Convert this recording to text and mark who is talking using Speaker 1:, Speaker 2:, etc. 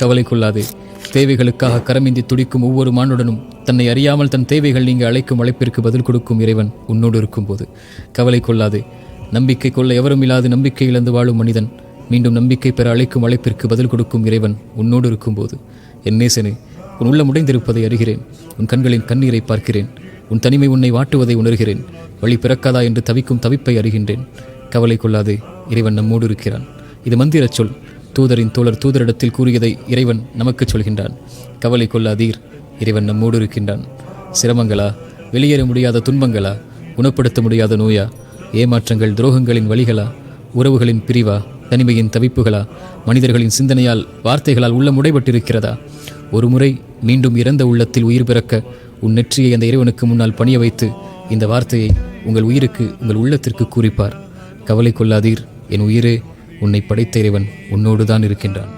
Speaker 1: கவலை கொள்ளாதே. தேவைகளுக்காக கரமிந்தி துடிக்கும் ஒவ்வொரு மானுடனும் தன்னை அறியாமல் தன் தேவைகள் நீங்க அழைக்கும் அழைப்பிற்கு பதில் கொடுக்கும் இறைவன் உன்னோடு இருக்கும்போது கவலை கொள்ளாதே. நம்பிக்கை கொள்ள எவரும் இல்லாது நம்பிக்கை இழந்து வாழும் மனிதன் மீண்டும் நம்பிக்கை பெற அழைக்கும் அழைப்பிற்கு பதில் கொடுக்கும் இறைவன் உன்னோடு இருக்கும்போது என் நேசனே, உன் உள்ளம் உடைந்திருப்பதை அறிகிறேன். உன் கண்களின் கண்ணீரை பார்க்கிறேன். உன் தனிமை உன்னை வாட்டுவதை உணர்கிறேன். வழி பிறக்காதா என்று தவிக்கும் தவிப்பை அறிகின்றேன். கவலை கொள்ளாதே, இறைவன் நம்மோடு இருக்கிறான். இது மந்திர சொல். தூதரின் தோழர் தூதரிடத்தில் கூறியதை இறைவன் நமக்கு சொல்கின்றான். கவலை கொள்ளாதீர், இறைவன் நம்மோடு இருக்கின்றான். சிரமங்களா, வெளியேற முடியாத துன்பங்களா, குணப்படுத்த முடியாத நோயா, ஏமாற்றங்கள், துரோகங்களின் வழிகளா, உறவுகளின் பிரிவா, தனிமையின் தவிப்புகளா, மனிதர்களின் சிந்தனையால் வார்த்தைகளால் உள்ளம் உடைபட்டிருக்கிறதா? ஒரு முறை மீண்டும் இறந்த உள்ளத்தில் உயிர் பிறக்க உன் நெற்றியை அந்த இறைவனுக்கு முன்னால் பணிய வைத்து இந்த வார்த்தையை உங்கள் உயிருக்கு, உங்கள் உள்ளத்திற்கு கூறிப்பார். கவலை கொள்ளாதீர் என் உயிரே, உன்னை படைத்த இறைவன் உன்னோடு தான் இருக்கின்றான்.